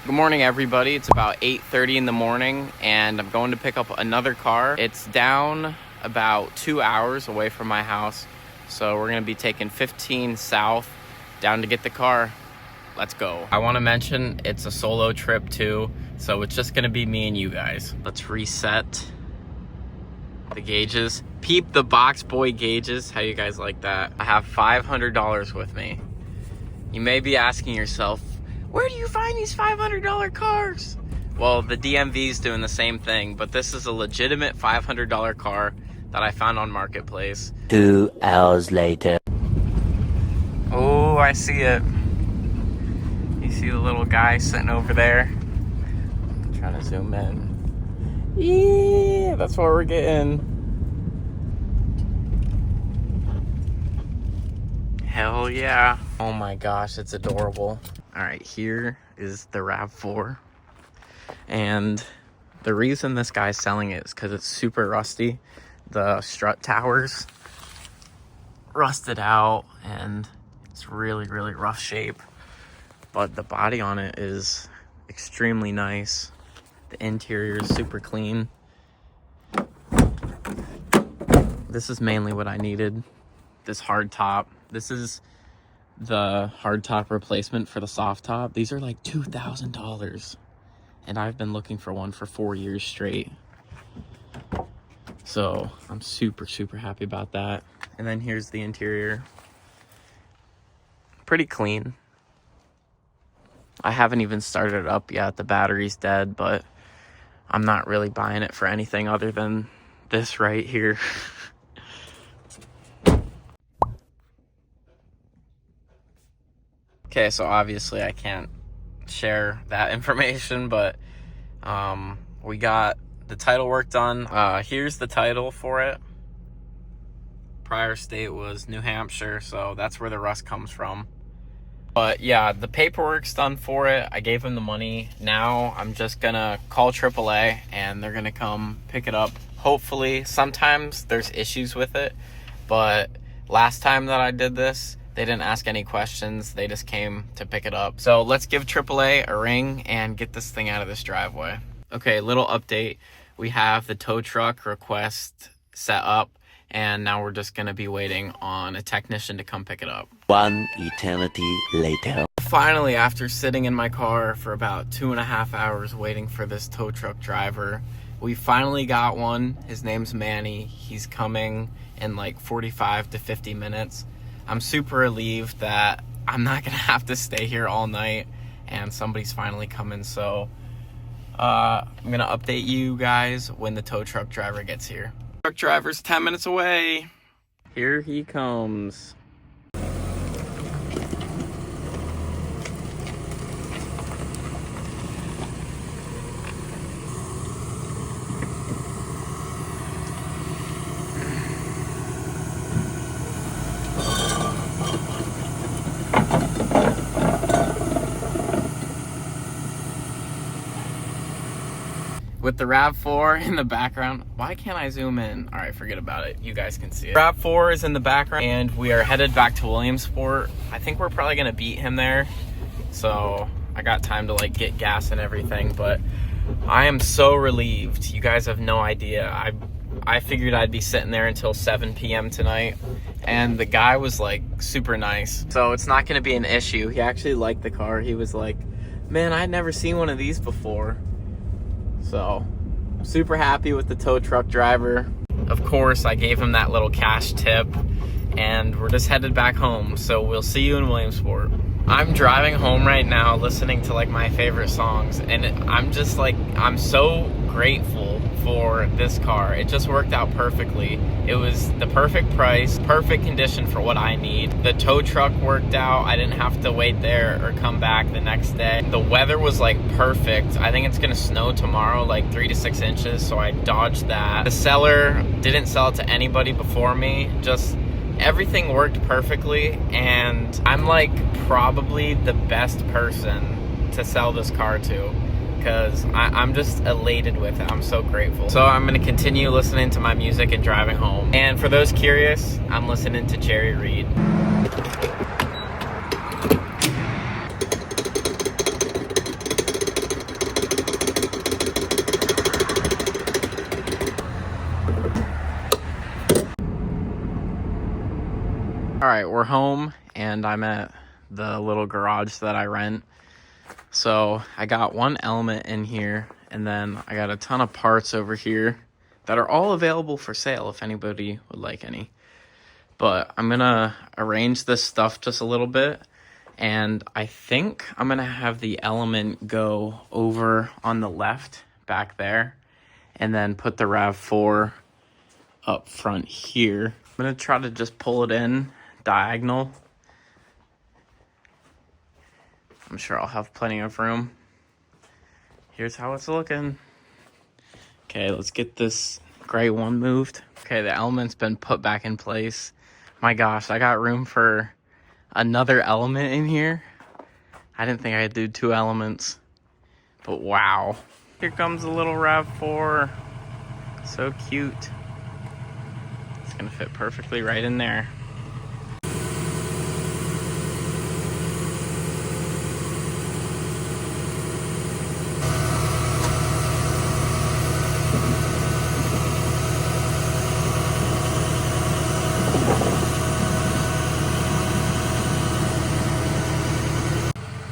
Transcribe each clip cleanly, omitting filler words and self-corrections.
Good morning, everybody. It's about 8:30 in the morning, and I'm going to pick up another car. It's down about 2 hours away from my house, so we're going to be taking 15 south down to get the car. Let's go. I want to mention it's a solo trip too, so it's just going to be me and you guys. Let's reset the gauges. Peep the box boy gauges. How you guys like that? I have $500 with me. You may be asking yourself, where do you find these $500 cars? Well, the DMV's doing the same thing, but this is a legitimate $500 car that I found on Marketplace. 2 hours later. Oh, I see it. You see the little guy sitting over there? I'm trying to zoom in. Yeah, that's what we're getting. Hell yeah. Oh my gosh, it's adorable. All right, here is the RAV4. And the reason this guy's selling it is because it's super rusty. The strut towers rusted out and it's really, really rough shape. But the body on it is extremely nice. The interior is super clean. This is mainly what I needed. This hard top. This is the hard top replacement for the soft top. These are like $2,000, and I've been looking for one for 4 years straight, so I'm super happy about that. And then here's the interior. Pretty clean. I haven't even started it up yet. The battery's dead, but I'm not really buying it for anything other than this right here. Okay, so obviously I can't share that information, but we got the title work done. Here's the title for it. Prior state was New Hampshire, so that's where the rust comes from. But yeah, the paperwork's done for it. I gave him the money. Now I'm just gonna call AAA and they're gonna come pick it up. Hopefully. Sometimes there's issues with it, but last time that I did this, they didn't ask any questions. They just came to pick it up. So let's give AAA a ring and get this thing out of this driveway. Okay, little update. We have the tow truck request set up, and now we're just gonna be waiting on a technician to come pick it up. 1 eternity later. Finally, after sitting in my car for about 2.5 hours waiting for this tow truck driver, we finally got one. His name's Manny. He's coming in like 45 to 50 minutes. I'm super relieved that I'm not gonna have to stay here all night and somebody's finally coming, so I'm gonna update you guys when the tow truck driver gets here. Truck driver's 10 minutes away. Here he comes. With the RAV4 in the background. Why can't I zoom in? All right, forget about it. You guys can see it. RAV4 is in the background and we are headed back to Williamsport. I think we're probably gonna beat him there. So I got time to like get gas and everything, but I am so relieved. You guys have no idea. I figured I'd be sitting there until 7 p.m. tonight, and the guy was like super nice. So it's not gonna be an issue. He actually liked the car. He was like, man, I'd never seen one of these before. So, super happy with the tow truck driver. Of course, I gave him that little cash tip, and we're just headed back home. So we'll see you in Williamsport. I'm driving home right now listening to like my favorite songs, and I'm just like, I'm so grateful for this car. It just worked out perfectly. It was the perfect price, perfect condition for what I need. The tow truck worked out. I didn't have to wait there or come back the next day. The weather was like perfect. I think it's gonna snow tomorrow, like 3 to 6 inches, so I dodged that. The seller didn't sell it to anybody before me. Just everything worked perfectly, and I'm like probably the best person to sell this car to, because I'm just elated with it. I'm so grateful. So I'm gonna continue listening to my music and driving home. And for those curious, I'm listening to Jerry Reed. right, we're home and I'm at the little garage that I rent. So I got one element in here and then I got a ton of parts over here that are all available for sale if anybody would like any. But I'm gonna arrange this stuff just a little bit, and I think I'm gonna have the element go over on the left back there and then put the RAV4 up front here. I'm gonna try to just pull it in diagonal. I'm sure I'll have plenty of room. Here's how it's looking. Okay, let's get this gray one moved. Okay, the element's been put back in place. My gosh, I got room for another element in here. I didn't think I'd do 2 elements, but wow. Here comes the little RAV4. So cute. It's gonna fit perfectly right in there.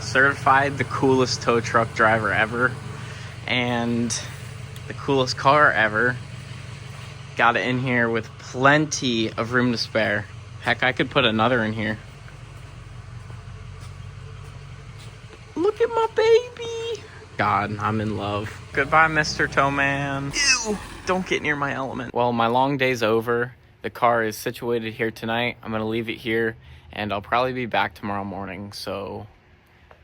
Certified the coolest tow truck driver ever and the coolest car ever. Got it in here with plenty of room to spare. Heck, I could put another in here. Look at my baby. God, I'm in love. Goodbye, Mr. Towman. Ew, don't get near my element. Well, my long day's over. The car is situated here tonight. I'm gonna leave it here and I'll probably be back tomorrow morning, so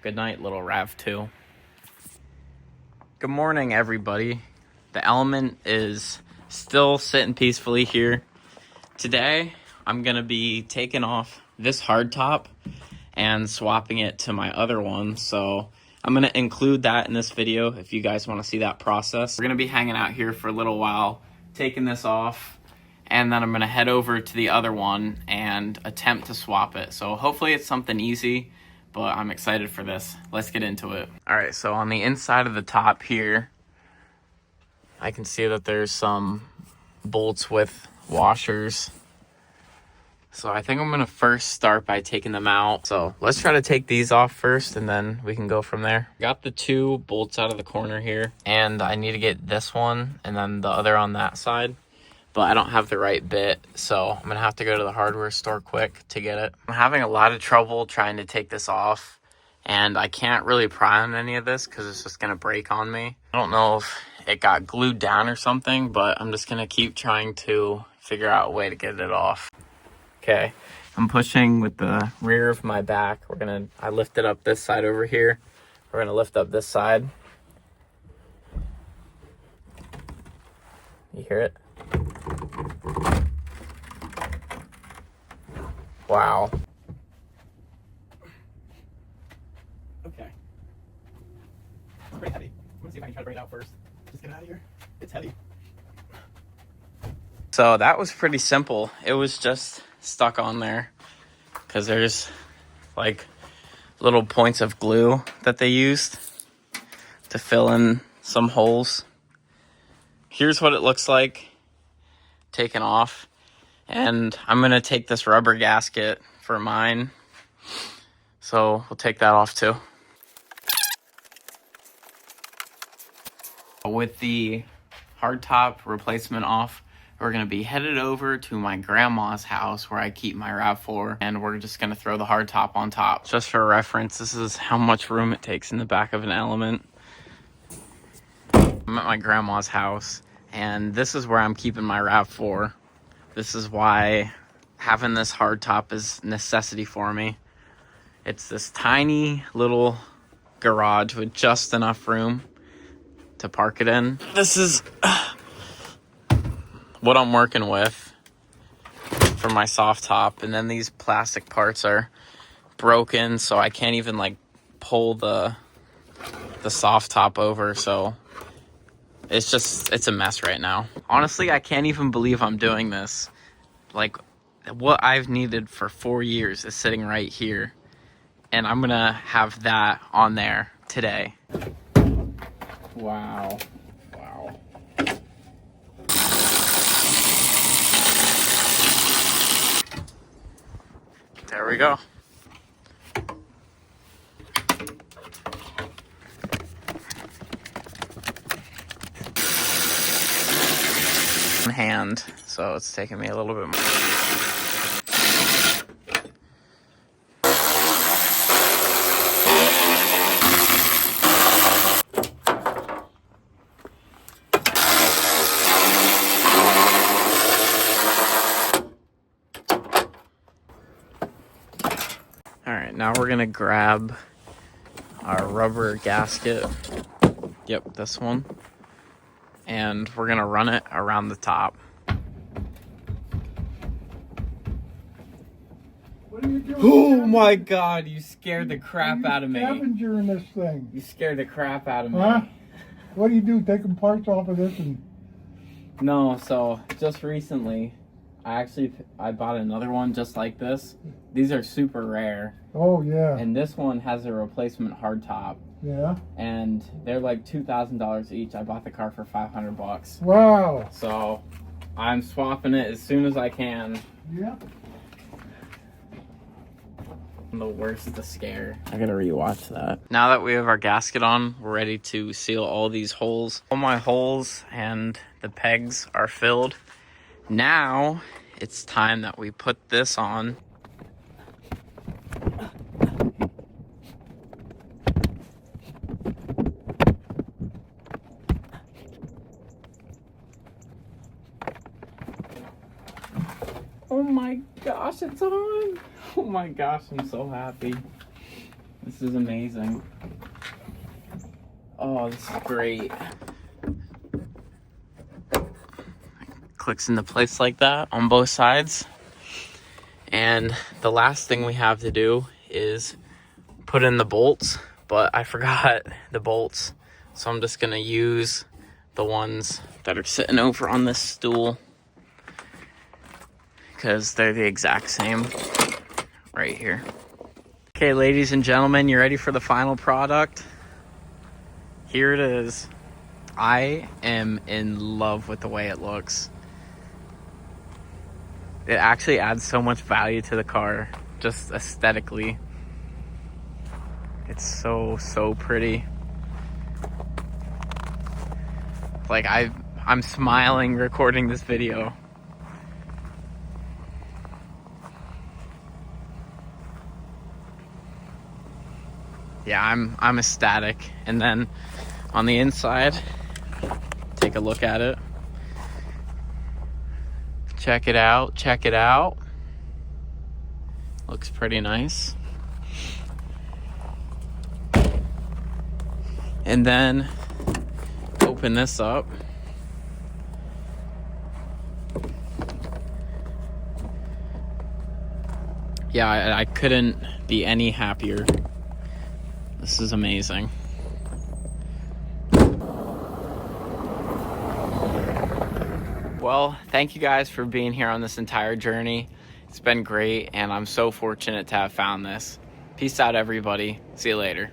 good night, little RAV2. Good morning, everybody. The element is still sitting peacefully here. Today, I'm gonna be taking off this hardtop and swapping it to my other one. So I'm gonna include that in this video if you guys wanna see that process. We're gonna be hanging out here for a little while, taking this off, and then I'm gonna head over to the other one and attempt to swap it. So hopefully it's something easy, but I'm excited for this. Let's get into it. All right, so on the inside of the top here, I can see that there's some bolts with washers. So I think I'm gonna first start by taking them out. So let's try to take these off first and then we can go from there. Got the 2 bolts out of the corner here and I need to get this one and then the other on that side. But I don't have the right bit, so I'm gonna have to go to the hardware store quick to get it. I'm having a lot of trouble trying to take this off, and I can't really pry on any of this because it's just gonna break on me. I don't know if it got glued down or something, but I'm just gonna keep trying to figure out a way to get it off. Okay, I'm pushing with the rear of my back. I lifted up this side over here. We're gonna lift up this side. You hear it? Wow. Okay. It's pretty heavy. I'm gonna see if I can try to bring it out first. Just get it out of here. It's heavy. So that was pretty simple. It was just stuck on there because there's like little points of glue that they used to fill in some holes. Here's what it looks like taken off. And I'm gonna take this rubber gasket for mine. So we'll take that off too. With the hardtop replacement off, we're gonna be headed over to my grandma's house where I keep my RAV4, and we're just gonna throw the hardtop on top. Just for reference, this is how much room it takes in the back of an element. I'm at my grandma's house, and this is where I'm keeping my RAV4. This is why having this hardtop is necessity for me. It's this tiny little garage with just enough room to park it in. This is what I'm working with for my soft top, and then these plastic parts are broken, so I can't even like pull the soft top over, so it's a mess right now. Honestly, I can't even believe I'm doing this. Like, what I've needed for 4 years is sitting right here, and I'm gonna have that on there today. Wow. Wow. we go. Hand, so it's taking me a little bit more. All right, now we're gonna grab our rubber gasket. Yep, this one. And we're gonna run it around the top. What are you doing? Oh my God, you scared the crap out of me. Scavenger in this thing. You scared the crap out of me. Huh? What do you do? Taking parts off of this and... No, so just recently, I bought another one just like this. These are super rare. Oh, yeah. And this one has a replacement hardtop. Yeah. And they're like $2,000 each. I bought the car for $500. Wow. So I'm swapping it as soon as I can. Yeah. I'm the worst to scare. I gotta rewatch that. Now that we have our gasket on, we're ready to seal all these holes. All my holes and the pegs are filled. Now it's time that we put this on. Oh my gosh, it's on! Oh my gosh, I'm so happy. This is amazing. Oh, this is great. Clicks into place like that on both sides. And the last thing we have to do is put in the bolts, but I forgot the bolts. So I'm just gonna use the ones that are sitting over on this stool, because they're the exact same right here. Okay, ladies and gentlemen, you ready for the final product? Here it is. I am in love with the way it looks. It actually adds so much value to the car, just aesthetically. It's so pretty. Like I'm smiling recording this video. Yeah, I'm ecstatic. And then on the inside, take a look at it. Check it out, check it out. Looks pretty nice. And then open this up. Yeah, I couldn't be any happier. This is amazing. Well, thank you guys for being here on this entire journey. It's been great, and I'm so fortunate to have found this. Peace out, everybody. See you later.